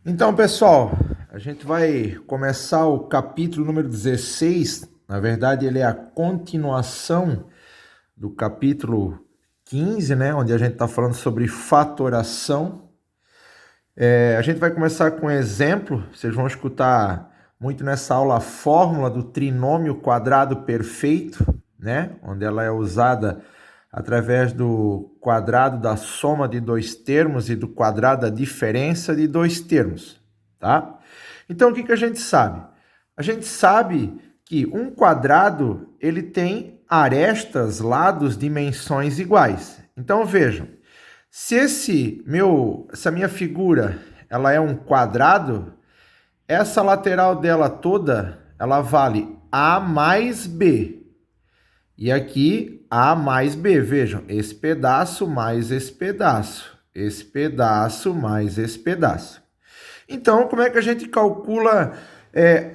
Então, pessoal, a gente vai começar o capítulo número 16. Na verdade, ele é a continuação do capítulo 15, né? Onde a gente está falando sobre fatoração. A gente vai começar com um exemplo. Vocês vão escutar muito nessa aula a fórmula do trinômio quadrado perfeito, né? Onde ela é usada através do quadrado da soma de dois termos e do quadrado da diferença de dois termos, tá? Então, o que a gente sabe? A gente sabe que um quadrado, ele tem arestas, lados, dimensões iguais. Então, vejam, se essa minha figura, ela é um quadrado, essa lateral dela toda, ela vale A mais B. E aqui, A mais B. Vejam, esse pedaço mais esse pedaço. Esse pedaço mais esse pedaço. Então, como é que a gente calcula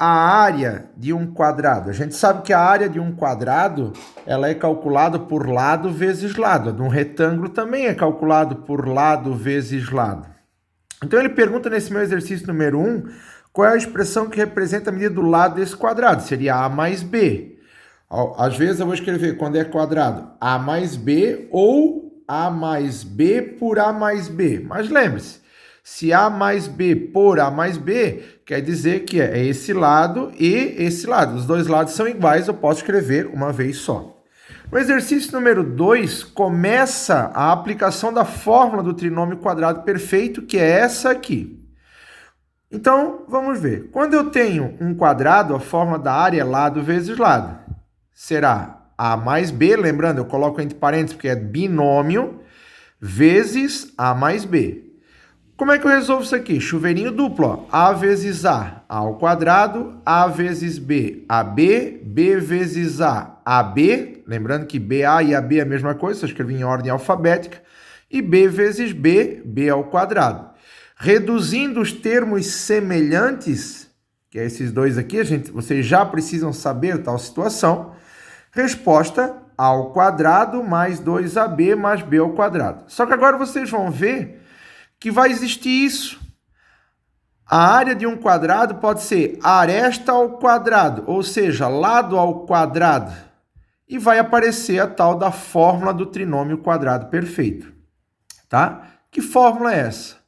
a área de um quadrado? A gente sabe que a área de um quadrado, ela é calculada por lado vezes lado. A de um retângulo também é calculado por lado vezes lado. Então, ele pergunta nesse meu exercício número 1, qual é a expressão que representa a medida do lado desse quadrado? Seria A mais B. Às vezes eu vou escrever, quando é quadrado, A mais B ou A mais B por A mais B. Mas lembre-se, se A mais B por A mais B, quer dizer que é esse lado e esse lado. Os dois lados são iguais, eu posso escrever uma vez só. No exercício número 2, começa a aplicação da fórmula do trinômio quadrado perfeito, que é essa aqui. Então, vamos ver. Quando eu tenho um quadrado, a fórmula da área é lado vezes lado. Será A mais B, lembrando, eu coloco entre parênteses porque é binômio, vezes A mais B. Como é que eu resolvo isso aqui? Chuveirinho duplo, ó. A vezes A ao quadrado, A vezes B, AB, B vezes A, AB, lembrando que BA e AB é a mesma coisa, só escrevi em ordem alfabética, e B vezes B, B ao quadrado. Reduzindo os termos semelhantes, que é esses dois aqui, vocês já precisam saber tal situação, resposta A ao quadrado mais 2AB mais B ao quadrado. Só que agora vocês vão ver que vai existir isso. A área de um quadrado pode ser aresta ao quadrado, ou seja, lado ao quadrado. E vai aparecer a tal da fórmula do trinômio quadrado perfeito. Tá? Que fórmula é essa?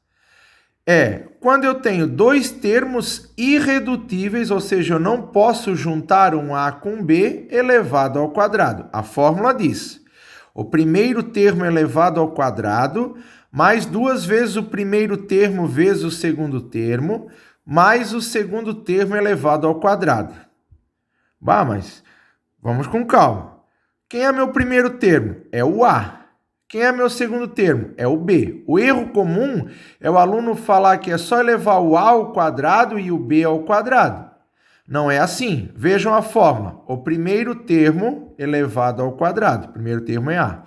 Quando eu tenho dois termos irredutíveis, ou seja, eu não posso juntar um A com B elevado ao quadrado. A fórmula diz: o primeiro termo elevado ao quadrado, mais duas vezes o primeiro termo vezes o segundo termo, mais o segundo termo elevado ao quadrado. Mas vamos com calma. Quem é meu primeiro termo? É o A. Quem é meu segundo termo? É o B. O erro comum é o aluno falar que é só elevar o A ao quadrado e o B ao quadrado. Não é assim. Vejam a fórmula. O primeiro termo elevado ao quadrado. O primeiro termo é A.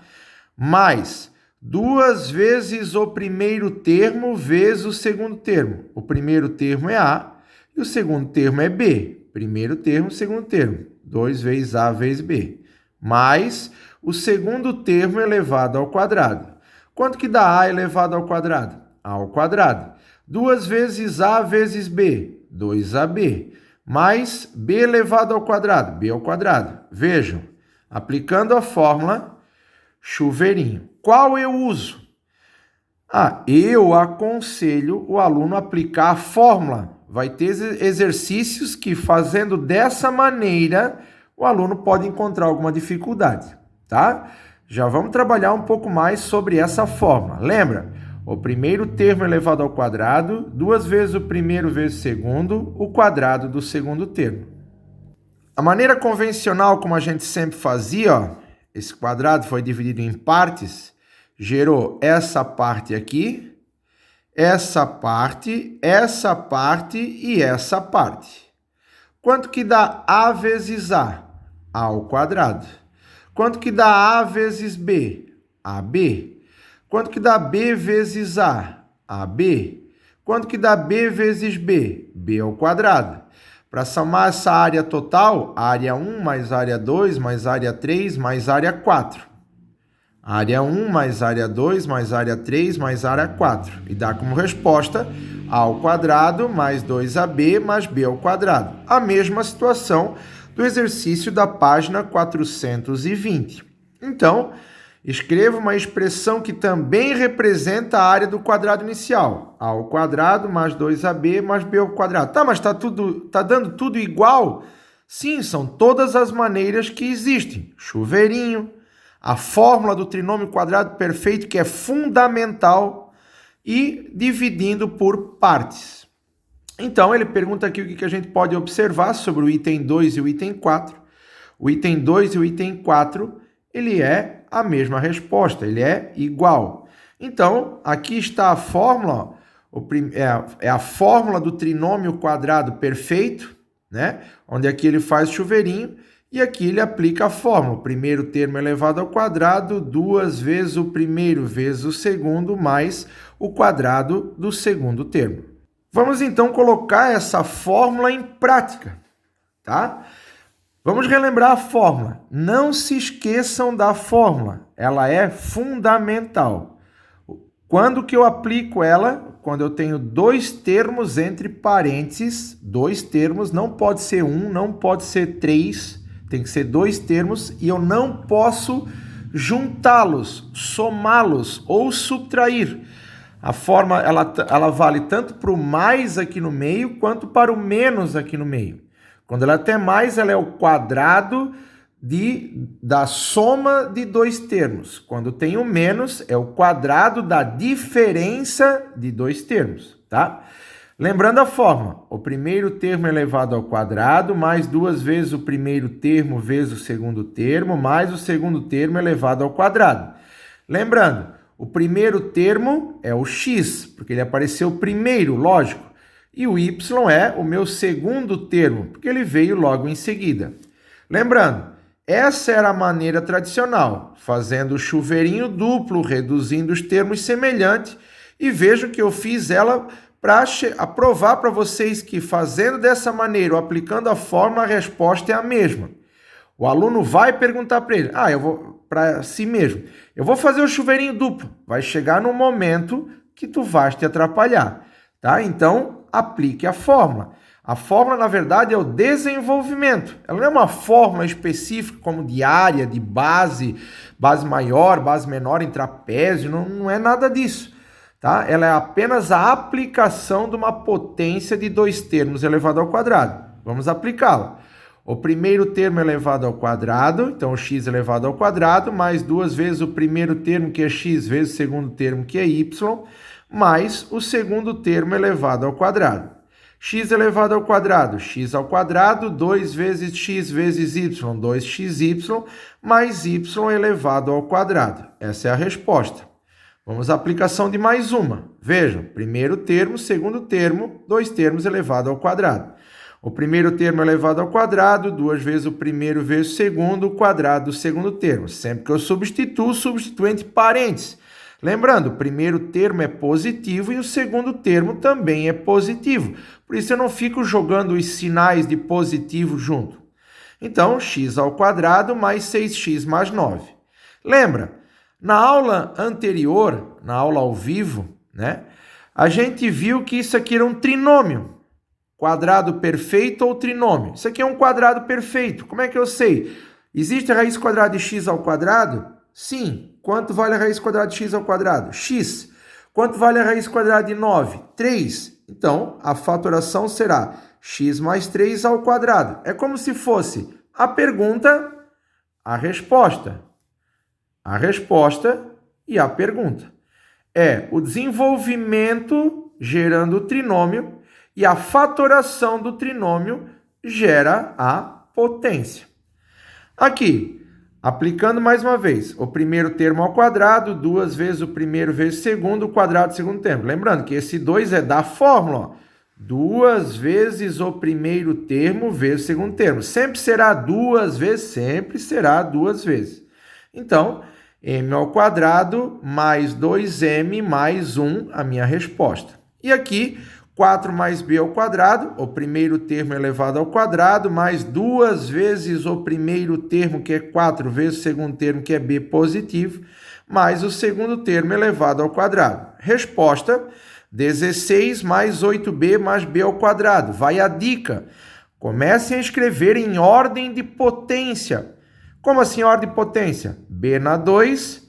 Mais duas vezes o primeiro termo vezes o segundo termo. O primeiro termo é A e o segundo termo é B. Primeiro termo, segundo termo. 2 vezes A vezes B. Mais o segundo termo elevado ao quadrado. Quanto que dá A elevado ao quadrado? A ao quadrado. 2 vezes A vezes B, 2AB. Mais B elevado ao quadrado, B ao quadrado. Vejam, aplicando a fórmula, chuveirinho. Qual eu uso? Eu aconselho o aluno a aplicar a fórmula. Vai ter exercícios que, fazendo dessa maneira, o aluno pode encontrar alguma dificuldade. Tá? Já vamos trabalhar um pouco mais sobre essa fórmula. Lembra? O primeiro termo elevado ao quadrado, 2 vezes o primeiro vezes o segundo, o quadrado do segundo termo. A maneira convencional, como a gente sempre fazia, esse quadrado foi dividido em partes, gerou essa parte aqui, essa parte e essa parte. Quanto que dá A vezes A? A ao quadrado. Quanto que dá A vezes B? AB. Quanto que dá B vezes A? AB. Quanto que dá B vezes B? B ao quadrado. Para somar essa área total, área 1 mais área 2 mais área 3 mais área 4. Área 1 mais área 2 mais área 3 mais área 4. E dá como resposta a ao quadrado mais 2ab mais b ao quadrado. A mesma situação do exercício da página 420. Então, escreva uma expressão que também representa a área do quadrado inicial. A ao quadrado mais 2ab mais b ao quadrado. Tá, mas tá dando tudo igual? Sim, são todas as maneiras que existem. Chuveirinho, a fórmula do trinômio quadrado perfeito, que é fundamental, e dividindo por partes. Então, ele pergunta aqui o que a gente pode observar sobre o item 2 e o item 4. O item 2 e o item 4, ele é a mesma resposta, ele é igual. Então, aqui está a fórmula, é a fórmula do trinômio quadrado perfeito, né? Onde aqui ele faz chuveirinho e aqui ele aplica a fórmula. O primeiro termo elevado ao quadrado, 2 vezes o primeiro vezes o segundo, mais o quadrado do segundo termo. Vamos então colocar essa fórmula em prática, tá? Vamos relembrar a fórmula. Não se esqueçam da fórmula, ela é fundamental. Quando que eu aplico ela? Quando eu tenho dois termos entre parênteses, dois termos, não pode ser um, não pode ser três, tem que ser dois termos e eu não posso juntá-los, somá-los ou subtrair. A forma, ela vale tanto para o mais aqui no meio, quanto para o menos aqui no meio. Quando ela tem mais, ela é o quadrado da soma de dois termos. Quando tem o menos, é o quadrado da diferença de dois termos, tá? Lembrando a fórmula, o primeiro termo elevado ao quadrado, mais 2 vezes o primeiro termo vezes o segundo termo, mais o segundo termo elevado ao quadrado. Lembrando, o primeiro termo é o x, porque ele apareceu primeiro, lógico. E o y é o meu segundo termo, porque ele veio logo em seguida. Lembrando, essa era a maneira tradicional, fazendo o chuveirinho duplo, reduzindo os termos semelhantes. E vejo que eu fiz ela para provar para vocês que fazendo dessa maneira, ou aplicando a fórmula, a resposta é a mesma. O aluno vai perguntar para ele, para si mesmo, eu vou fazer o chuveirinho duplo. Vai chegar no momento que tu vais te atrapalhar, tá? Então, aplique a fórmula. A fórmula, na verdade, é o desenvolvimento. Ela não é uma fórmula específica como de área, de base, base maior, base menor em trapézio, não é nada disso, tá? Ela é apenas a aplicação de uma potência de dois termos elevado ao quadrado. Vamos aplicá-la. O primeiro termo elevado ao quadrado, então o x elevado ao quadrado, mais 2 vezes o primeiro termo, que é x, vezes o segundo termo, que é y, mais o segundo termo elevado ao quadrado. X elevado ao quadrado, x ao quadrado, 2 vezes x vezes y, 2xy, mais y elevado ao quadrado. Essa é a resposta. Vamos à aplicação de mais uma. Vejam, primeiro termo, segundo termo, dois termos elevado ao quadrado. O primeiro termo elevado ao quadrado, 2 vezes o primeiro vezes o segundo, o quadrado do segundo termo. Sempre que eu substituo entre parênteses. Lembrando, o primeiro termo é positivo e o segundo termo também é positivo. Por isso eu não fico jogando os sinais de positivo junto. Então, x ao quadrado mais 6x mais 9. Lembra, na aula anterior, na aula ao vivo, né, a gente viu que isso aqui era um trinômio. Quadrado perfeito ou trinômio. Isso aqui é um quadrado perfeito. Como é que eu sei? Existe a raiz quadrada de x ao quadrado? Sim. Quanto vale a raiz quadrada de x ao quadrado? X. Quanto vale a raiz quadrada de 9? 3. Então, a fatoração será x mais 3 ao quadrado. É como se fosse a pergunta, a resposta. A resposta e a pergunta. É o desenvolvimento gerando o trinômio e a fatoração do trinômio gera a potência. Aqui, aplicando mais uma vez, o primeiro termo ao quadrado, 2 vezes o primeiro vezes o segundo, o quadrado do segundo termo. Lembrando que esse 2 é da fórmula, 2 vezes o primeiro termo vezes o segundo termo. Sempre será 2 vezes, sempre será 2 vezes. Então, m ao quadrado mais 2m mais 1, a minha resposta. E aqui, 4 mais b ao quadrado, o primeiro termo elevado ao quadrado, mais 2 vezes o primeiro termo, que é 4, vezes o segundo termo, que é b positivo, mais o segundo termo elevado ao quadrado. Resposta, 16 mais 8b mais b ao quadrado. Vai a dica. Comecem a escrever em ordem de potência. Como assim ordem de potência? B na 2,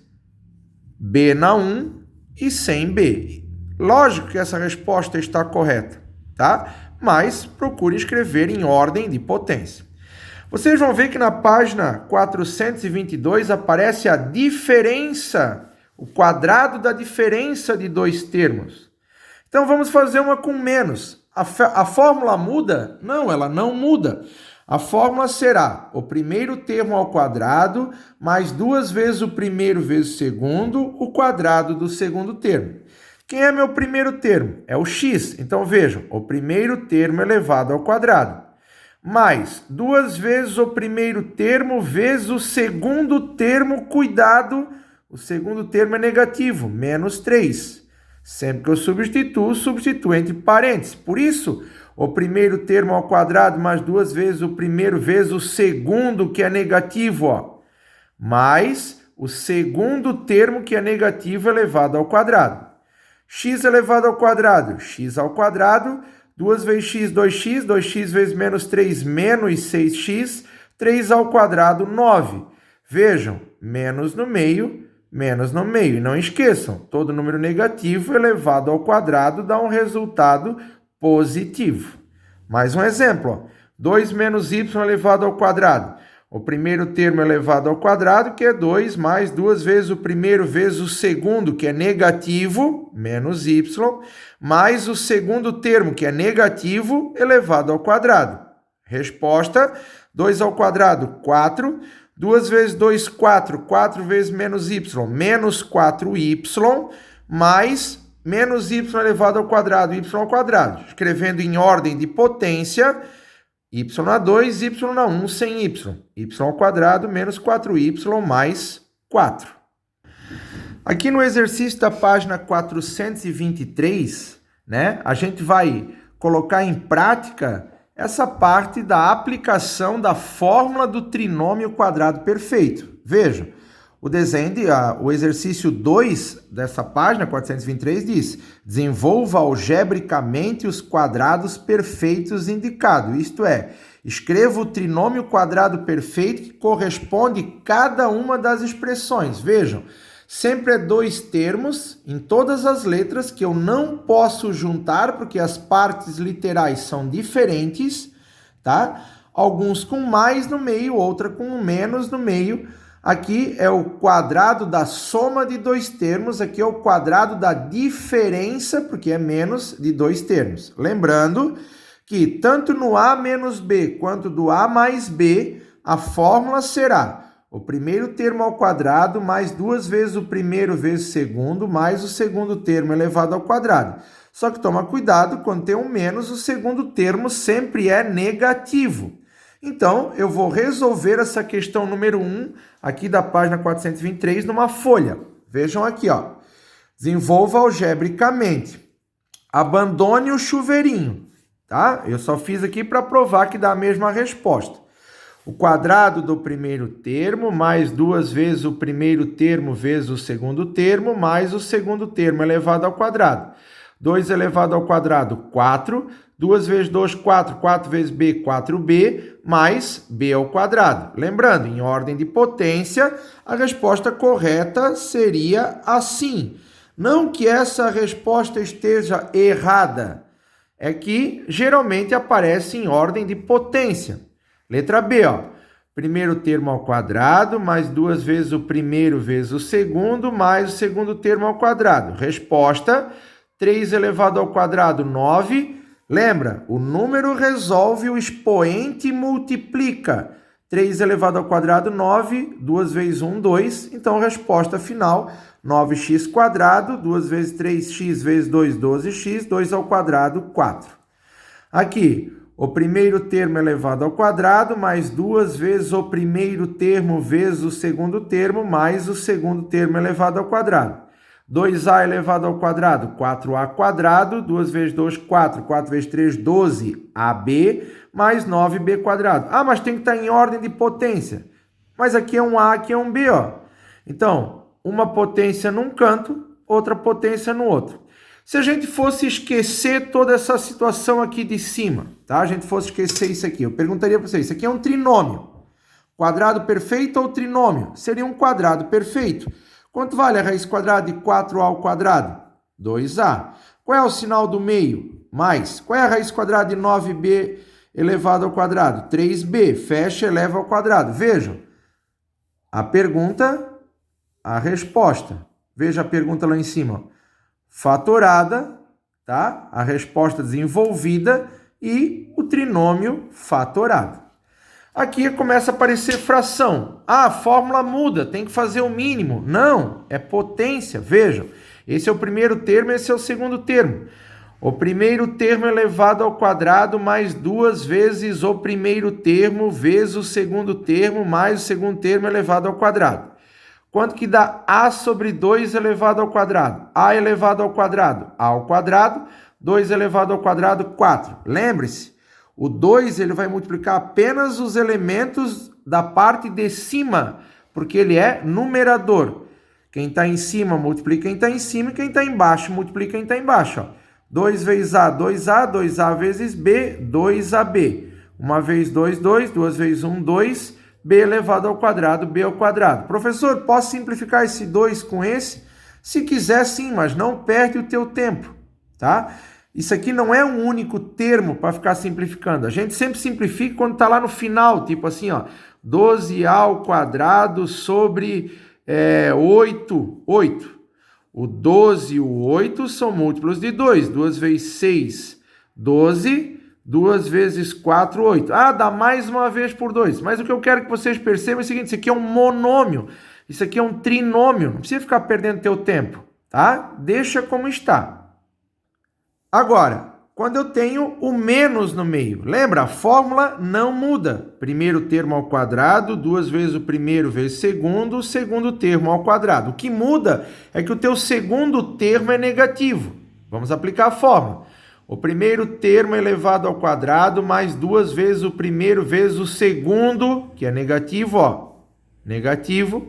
B na 1 e sem B. Lógico que essa resposta está correta, tá? Mas procure escrever em ordem de potência. Vocês vão ver que na página 422 aparece a diferença, o quadrado da diferença de dois termos. Então vamos fazer uma com menos. A fórmula muda? Não, ela não muda. A fórmula será o primeiro termo ao quadrado mais 2 vezes o primeiro vezes o segundo, o quadrado do segundo termo. Quem é meu primeiro termo? É o x. Então vejam, o primeiro termo elevado ao quadrado. Mais 2 vezes o primeiro termo vezes o segundo termo, cuidado, o segundo termo é negativo, menos 3. Sempre que eu substituo entre parênteses. Por isso, o primeiro termo ao quadrado mais 2 vezes o primeiro vezes o segundo, que é negativo, ó, mais o segundo termo, que é negativo, elevado ao quadrado. X elevado ao quadrado, x ao quadrado, 2 vezes x, 2x, 2x vezes menos 3, menos 6x, 3 ao quadrado, 9. Vejam, menos no meio. E não esqueçam, todo número negativo elevado ao quadrado dá um resultado positivo. Mais um exemplo, ó. 2 menos y elevado ao quadrado. O primeiro termo elevado ao quadrado, que é 2, mais 2 vezes o primeiro vezes o segundo, que é negativo, menos y, mais o segundo termo, que é negativo, elevado ao quadrado. Resposta, 2 ao quadrado, 4. 2 vezes 2, 4. 4 vezes menos y, menos 4y, mais menos y elevado ao quadrado, y ao quadrado. Escrevendo em ordem de potência, y na 2, y na 1 sem y. Y ao quadrado menos 4y mais 4. Aqui no exercício da página 423, né, a gente vai colocar em prática essa parte da aplicação da fórmula do trinômio quadrado perfeito. Vejam, o exercício 2 dessa página 423 diz: desenvolva algebricamente os quadrados perfeitos indicados. Isto é, escreva o trinômio quadrado perfeito que corresponde a cada uma das expressões. Vejam, sempre é 2 termos em todas as letras que eu não posso juntar porque as partes literais são diferentes, tá? Alguns com mais no meio, outra com menos no meio. Aqui é o quadrado da soma de 2 termos, aqui é o quadrado da diferença, porque é menos de 2 termos. Lembrando que tanto no A menos B quanto do A mais B, a fórmula será o primeiro termo ao quadrado mais 2 vezes o primeiro vezes o segundo, mais o segundo termo elevado ao quadrado. Só que toma cuidado, quando tem um menos, o segundo termo sempre é negativo. Então, eu vou resolver essa questão número 1, aqui da página 423, numa folha. Vejam aqui, ó. Desenvolva algebricamente. Abandone o chuveirinho, tá? Eu só fiz aqui para provar que dá a mesma resposta. O quadrado do primeiro termo, mais 2 vezes o primeiro termo vezes o segundo termo, mais o segundo termo elevado ao quadrado. 2 elevado ao quadrado, 4. 2 vezes 2, 4. 4 vezes b, 4b, mais b ao quadrado. Lembrando, em ordem de potência, a resposta correta seria assim. Não que essa resposta esteja errada, é que geralmente aparece em ordem de potência. Letra B, ó. Primeiro termo ao quadrado, mais 2 vezes o primeiro vezes o segundo, mais o segundo termo ao quadrado. Resposta, 3 elevado ao quadrado, 9. Lembra, o número resolve, o expoente multiplica. 3 elevado ao quadrado, 9. 2 vezes 1, 2. Então, resposta final, 9x quadrado. 2 vezes 3x vezes 2, 12x. 2 ao quadrado, 4. Aqui, o primeiro termo elevado ao quadrado, mais 2 vezes o primeiro termo vezes o segundo termo, mais o segundo termo elevado ao quadrado. 2a elevado ao quadrado, 4a quadrado, 2 vezes 2, 4, 4 vezes 3, 12ab, mais 9b quadrado. Ah, mas tem que estar em ordem de potência. Mas aqui é um a, aqui é um b, ó. Então, uma potência num canto, outra potência no outro. Se a gente fosse esquecer toda essa situação aqui de cima, tá? A gente fosse esquecer isso aqui, eu perguntaria para vocês, isso aqui é um trinômio. Quadrado perfeito ou trinômio? Seria um quadrado perfeito. Quanto vale a raiz quadrada de 4a ao quadrado? 2a. Qual é o sinal do meio? Mais. Qual é a raiz quadrada de 9b elevado ao quadrado? 3b. Fecha, eleva ao quadrado. Vejam. A pergunta, a resposta. Veja a pergunta lá em cima. Fatorada, tá? A resposta desenvolvida e o trinômio fatorado. Aqui começa a aparecer fração. Ah, a fórmula muda, tem que fazer o mínimo. Não, é potência. Vejam, esse é o primeiro termo, esse é o segundo termo. O primeiro termo elevado ao quadrado mais 2 vezes o primeiro termo vezes o segundo termo mais o segundo termo elevado ao quadrado. Quanto que dá a sobre 2 elevado ao quadrado? A elevado ao quadrado, a ao quadrado, 2 elevado ao quadrado, 4. Lembre-se, o 2 ele vai multiplicar apenas os elementos da parte de cima, porque ele é numerador. Quem está em cima multiplica quem está em cima, e quem está embaixo multiplica quem está embaixo. Ó. 2 vezes A, 2A, 2A vezes B, 2AB. 1 vezes 2, 2, 2 vezes 1, 2, B elevado ao quadrado, B ao quadrado. Professor, posso simplificar esse 2 com esse? Se quiser sim, mas não perde o teu tempo, tá? Isso aqui não é um único termo para ficar simplificando. A gente sempre simplifica quando está lá no final, tipo assim, ó, 12a ao quadrado sobre 8. O 12 e o 8 são múltiplos de 2. 2 vezes 6, 12. 2 vezes 4, 8. Ah, dá mais uma vez por 2. Mas o que eu quero que vocês percebam é o seguinte, isso aqui é um monômio. Isso aqui é um trinômio. Não precisa ficar perdendo teu tempo, tá? Deixa como está. Agora, quando eu tenho o menos no meio, lembra? A fórmula não muda. Primeiro termo ao quadrado, 2 vezes o primeiro vezes o segundo termo ao quadrado. O que muda é que o teu segundo termo é negativo. Vamos aplicar a fórmula. O primeiro termo elevado ao quadrado mais 2 vezes o primeiro vezes o segundo, que é negativo, ó, negativo,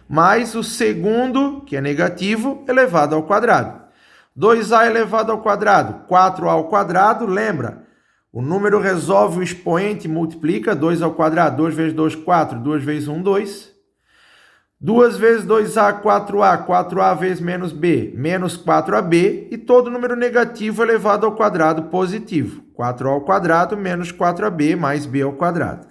mais o segundo, que é negativo, elevado ao quadrado. 2a elevado ao quadrado, 4a ao quadrado, lembra? O número resolve o expoente, multiplica, 2 ao quadrado, 2 vezes 2, 4, 2 vezes 1, 2. 2 vezes 2a, 4a, 4a vezes menos b, menos 4ab, e todo número negativo elevado ao quadrado positivo. 4a ao quadrado menos 4ab mais b ao quadrado.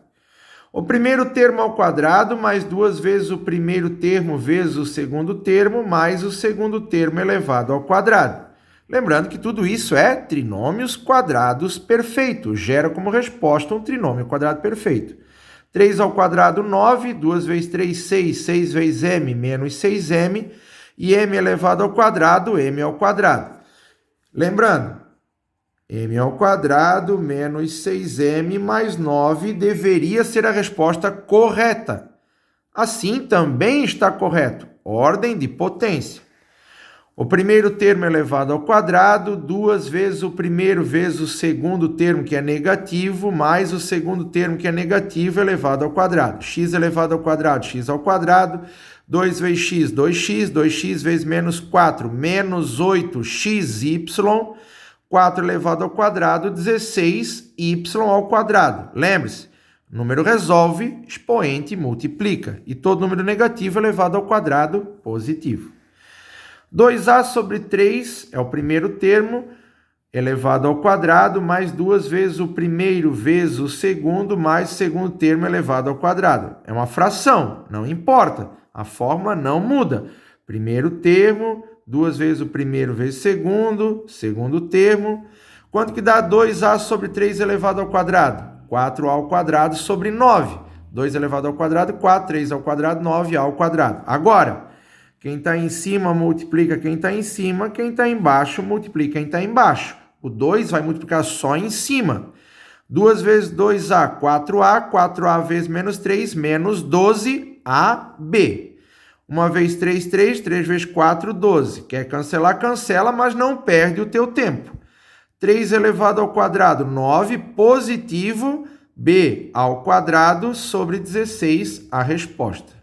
O primeiro termo ao quadrado mais 2 vezes o primeiro termo vezes o segundo termo mais o segundo termo elevado ao quadrado. Lembrando que tudo isso é trinômios quadrados perfeitos. Gera como resposta um trinômio quadrado perfeito. 3 ao quadrado, 9. 2 vezes 3, 6. 6 vezes m, menos 6m. E m elevado ao quadrado, m ao quadrado. Lembrando, m ao quadrado menos 6m mais 9 deveria ser a resposta correta. Assim também está correto. Ordem de potência. O primeiro termo elevado ao quadrado, 2 vezes o primeiro vezes o segundo termo, que é negativo, mais o segundo termo, que é negativo, elevado ao quadrado. X elevado ao quadrado, x ao quadrado. 2 vezes x, 2x. 2x vezes menos 4, menos 8xy. 4 elevado ao quadrado, 16y ao quadrado. Lembre-se, número resolve, expoente multiplica. E todo número negativo elevado ao quadrado positivo. 2a sobre 3 é o primeiro termo, elevado ao quadrado, mais 2 vezes o primeiro vezes o segundo, mais o segundo termo elevado ao quadrado. É uma fração, não importa. A fórmula não muda. Primeiro termo, 2 vezes o primeiro vezes o segundo termo. Quanto que dá 2a sobre 3 elevado ao quadrado? 4a ao quadrado sobre 9. 2 elevado ao quadrado, 4. 3 ao quadrado, 9a ao quadrado. Agora, quem está em cima multiplica quem está em cima, quem está embaixo multiplica quem está embaixo. O 2 vai multiplicar só em cima. 2 vezes 2a, 4a. 4a vezes menos 3, menos 12ab. 1 vezes 3, 3. 3 vezes 4, 12. Quer cancelar, cancela, mas não perde o teu tempo. 3 elevado ao quadrado, 9, positivo, b ao quadrado sobre 16, a resposta.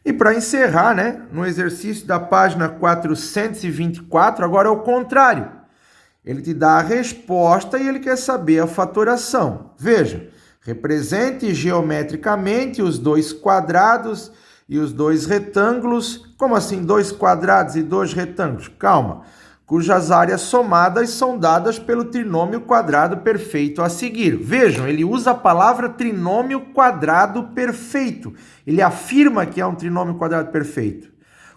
E para encerrar, né, no exercício da página 424, agora é o contrário. Ele te dá a resposta e ele quer saber a fatoração. Veja, represente geometricamente os dois quadrados e os dois retângulos. Como assim, dois quadrados e dois retângulos? Calma. Cujas áreas somadas são dadas pelo trinômio quadrado perfeito a seguir. Vejam, ele usa a palavra trinômio quadrado perfeito. Ele afirma que é um trinômio quadrado perfeito.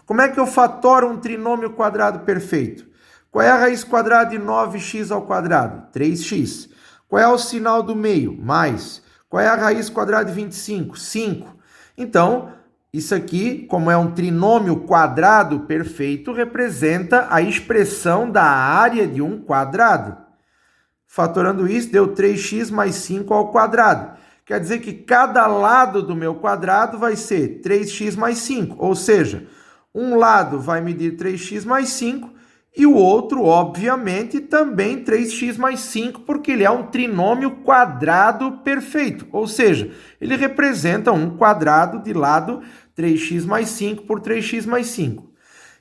Como é que eu fatoro um trinômio quadrado perfeito? Qual é a raiz quadrada de 9x ao quadrado? 3x. Qual é o sinal do meio? Mais. Qual é a raiz quadrada de 25? 5. Então, isso aqui, como é um trinômio quadrado perfeito, representa a expressão da área de um quadrado. Fatorando isso, deu 3x mais 5 ao quadrado. Quer dizer que cada lado do meu quadrado vai ser 3x mais 5. Ou seja, um lado vai medir 3x mais 5 e o outro, obviamente, também 3x mais 5, porque ele é um trinômio quadrado perfeito. Ou seja, ele representa um quadrado de lado 3x mais 5 por 3x mais 5.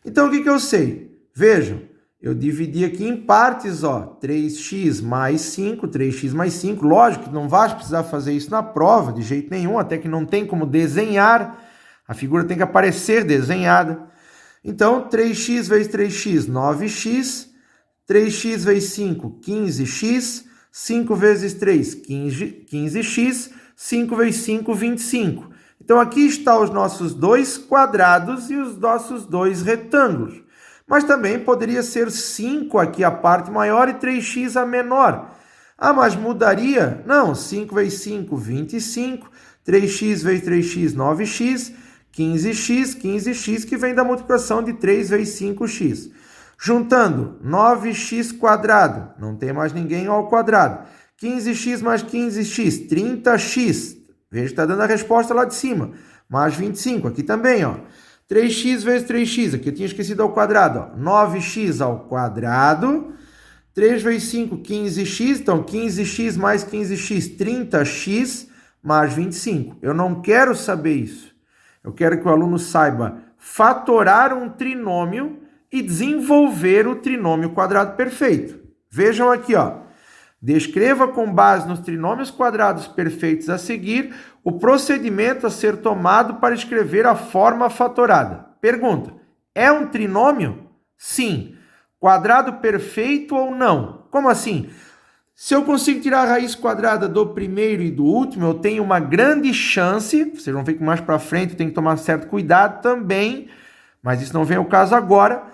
Então, o que eu sei? Vejam, eu dividi aqui em partes, ó, 3x mais 5, 3x mais 5. Lógico que não vai precisar fazer isso na prova, de jeito nenhum, até que não tem como desenhar. A figura tem que aparecer desenhada. Então, 3x vezes 3x, 9x. 3x vezes 5, 15x. 5 vezes 3, 15x. 5 vezes 5, 25. Então, aqui estão os nossos dois quadrados e os nossos dois retângulos. Mas também poderia ser 5 aqui a parte maior e 3x a menor. Ah, mas mudaria? Não, 5 vezes 5, 25. 3x vezes 3x, 9x. 15x, que vem da multiplicação de 3 vezes 5x. Juntando 9x quadrado, não tem mais ninguém ao quadrado. 15x mais 15x, 30x. Veja que está dando a resposta lá de cima. Mais 25, aqui também, ó. 3x vezes 3x, aqui eu tinha esquecido ao quadrado, ó. 9x ao quadrado. 3 vezes 5, 15x, então 15x mais 15x, 30x mais 25. Eu não quero saber isso. Eu quero que o aluno saiba fatorar um trinômio e desenvolver o trinômio quadrado perfeito. Vejam aqui, ó. Descreva com base nos trinômios quadrados perfeitos a seguir o procedimento a ser tomado para escrever a forma fatorada. Pergunta: é um trinômio? Sim. Quadrado perfeito ou não? Como assim? Se eu consigo tirar a raiz quadrada do primeiro e do último, eu tenho uma grande chance, vocês vão ver que mais para frente tem que tomar certo cuidado também, mas isso não vem ao caso agora.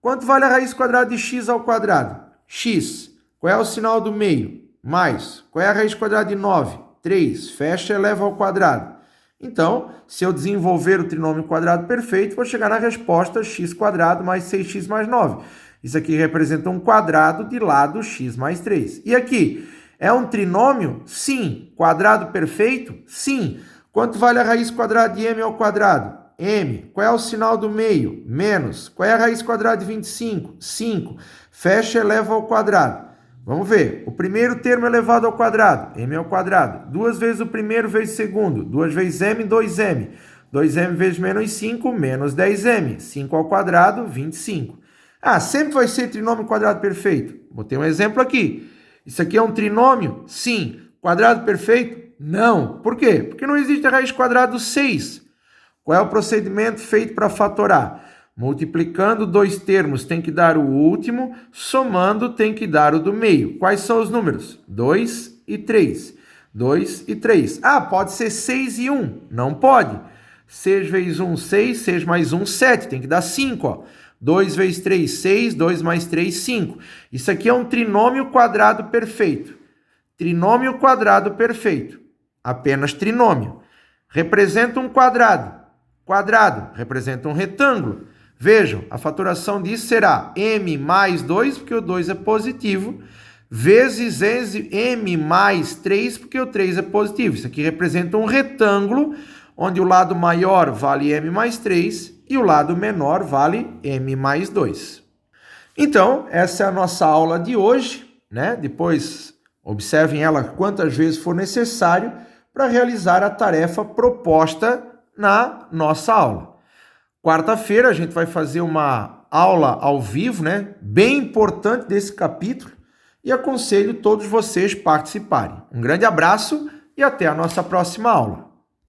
Quanto vale a raiz quadrada de x ao quadrado? X. Qual é o sinal do meio? Mais. Qual é a raiz quadrada de 9? 3. Fecha e eleva ao quadrado. Então, se eu desenvolver o trinômio quadrado perfeito, vou chegar na resposta x quadrado mais 6x mais 9. Isso aqui representa um quadrado de lado x mais 3. E aqui, é um trinômio? Sim. Quadrado perfeito? Sim. Quanto vale a raiz quadrada de m ao quadrado? M. Qual é o sinal do meio? Menos. Qual é a raiz quadrada de 25? 5. Fecha e eleva ao quadrado. Vamos ver. O primeiro termo elevado ao quadrado, m ao quadrado. 2 vezes o primeiro vezes o segundo. 2 vezes m, 2m. 2m vezes menos 5, menos 10m. 5 ao quadrado, 25. Ah, sempre vai ser trinômio quadrado perfeito. Botei um exemplo aqui. Isso aqui é um trinômio? Sim. Quadrado perfeito? Não. Por quê? Porque não existe a raiz quadrada do 6. Qual é o procedimento feito para fatorar? Multiplicando dois termos tem que dar o último, somando tem que dar o do meio. Quais são os números? 2 e 3. 2 e 3. Ah, pode ser 6 e 1. Não pode. 6 vezes 1, 6. 6 mais 1, 7. Tem que dar 5, ó. 2 vezes 3, 6. 2 mais 3, 5. Isso aqui é um trinômio quadrado perfeito. Trinômio quadrado perfeito. Apenas trinômio. Representa um quadrado. Quadrado representa um retângulo. Vejam, a fatoração disso será m mais 2, porque o 2 é positivo, vezes m mais 3, porque o 3 é positivo. Isso aqui representa um retângulo, onde o lado maior vale m mais 3 e o lado menor vale m mais 2. Então, essa é a nossa aula de hoje, né? Depois, observem ela quantas vezes for necessário para realizar a tarefa proposta na nossa aula. Quarta-feira a gente vai fazer uma aula ao vivo, né? Bem importante desse capítulo, e aconselho todos vocês participarem. Um grande abraço e até a nossa próxima aula.